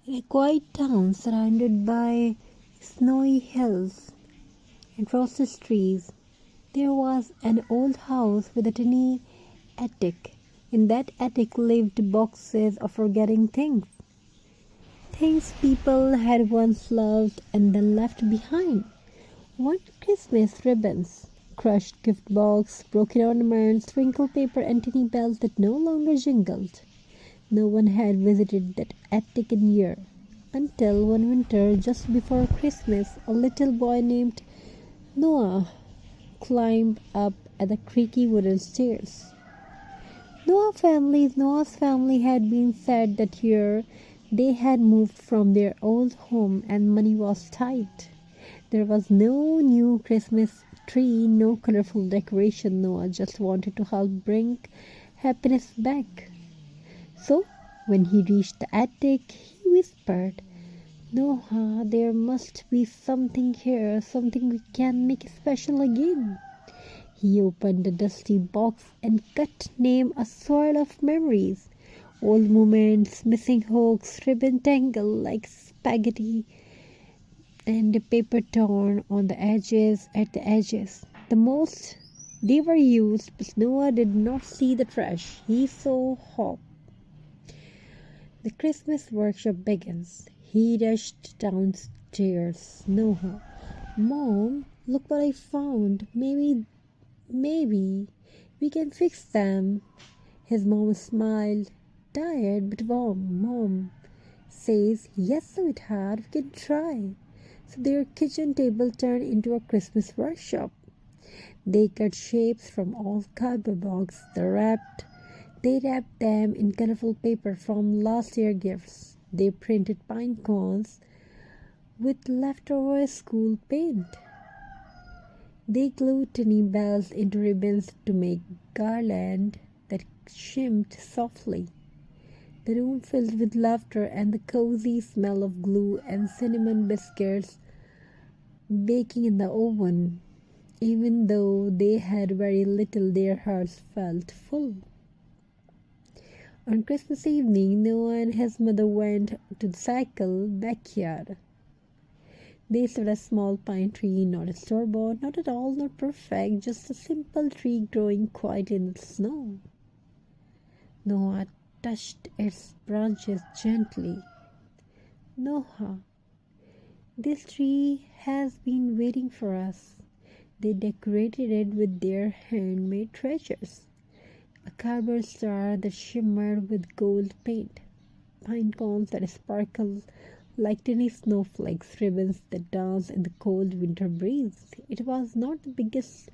In a quiet town surrounded by snowy hills and roses trees, there was an old house with a tiny attic. In that attic lived boxes of forgetting things. Things people had once loved and then left behind. One Christmas ribbons, crushed gift box, broken ornaments, wrinkled paper, and tiny bells that no longer jingled. No one had visited that attic in years. Until one winter, just before Christmas, a little boy named Noah climbed up at the creaky wooden stairs. Noah's family had been sad that year. They had moved from their old home and money was tight. There was no new Christmas tree, no colorful decoration. Noah just wanted to help bring happiness back. So, when he reached the attic, he whispered, Noah, there must be something here, something we can make special again. He opened the dusty box and cut name a swirl of memories. Old moments, missing hooks, ribbon tangled like spaghetti, and the paper torn on the edges at the edges. The most they were used, but Noah did not see the trash. He saw hope. The Christmas workshop begins. He rushed downstairs. Noah, Mom, look what I found. Maybe we can fix them. His mom smiled, tired but warm. Mom says, Yes, sweetheart, we can try. So their kitchen table turned into a Christmas workshop. They cut shapes from old cardboard boxes. They wrapped them in colorful paper from last year's gifts. They printed pine cones with leftover school paint. They glued tiny bells into ribbons to make garland that shimmered softly. The room filled with laughter and the cozy smell of glue and cinnamon biscuits baking in the oven. Even though they had very little, their hearts felt full. On Christmas evening, Noah and his mother went to the cycle backyard. They saw a small pine tree, not a store-bought, not at all, not perfect, just a simple tree growing quietly in the snow. Noah touched its branches gently. Noah, this tree has been waiting for us. They decorated it with their handmade treasures. A cardboard star that shimmered with gold paint, pine cones that sparkled like tiny snowflakes, ribbons that danced in the cold winter breeze. It was not the biggest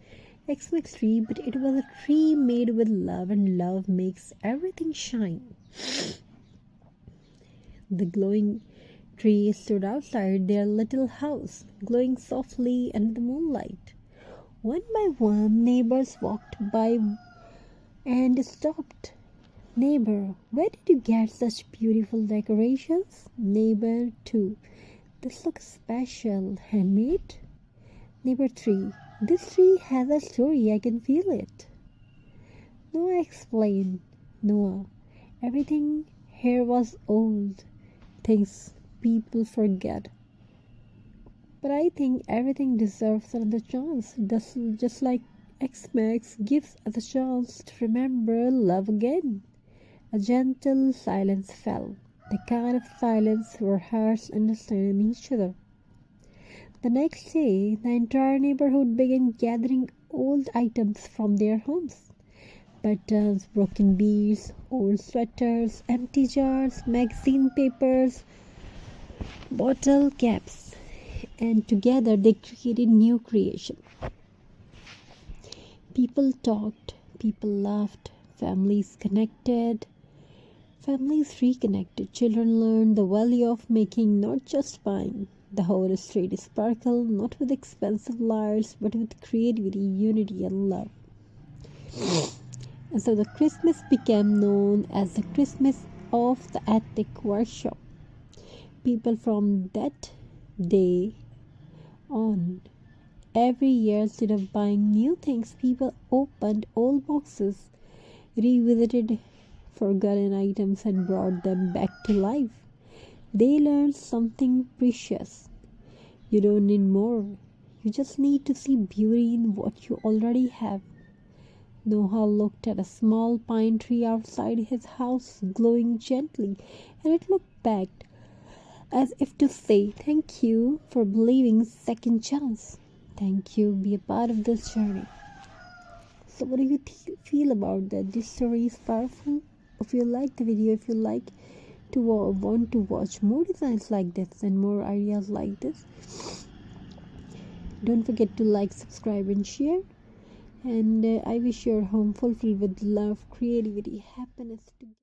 Xmas tree, but it was a tree made with love, and love makes everything shine. The glowing tree stood outside their little house, glowing softly under the moonlight. One by one, neighbors walked by and stopped. Neighbor, where did you get such beautiful decorations? Neighbor 2, this looks special. Handmade? Neighbor 3, this tree has a story, I can feel it. Noah explained. Noah, everything here was old. Things people forget. But I think everything deserves another chance. Just like Xmas gives us a chance to remember love again. A gentle silence fell, the kind of silence where hearts understand each other. The next day, the entire neighborhood began gathering old items from their homes. Buttons, broken beads, old sweaters, empty jars, magazine papers, bottle caps, and together they created new creation. People talked, people laughed, families reconnected, children learned the value of making, not just buying. The whole street sparkled, not with expensive lights, but with creativity, unity, and love. And so the Christmas became known as the Christmas of the Attic Workshop. People from that day on, every year, instead of buying new things, people opened old boxes, revisited forgotten items, and brought them back to life. They learned something precious. You don't need more. You just need to see beauty in what you already have. Noah looked at a small pine tree outside his house glowing gently, and it looked back as if to say, "Thank you for believing second chance. Thank you, be a part of this journey." So, what do you feel about that? This story is powerful. If you like the video, if you like to want to watch more designs like this and more ideas like this, don't forget to like, subscribe, and share. And I wish your home fulfilled with love, creativity, happiness.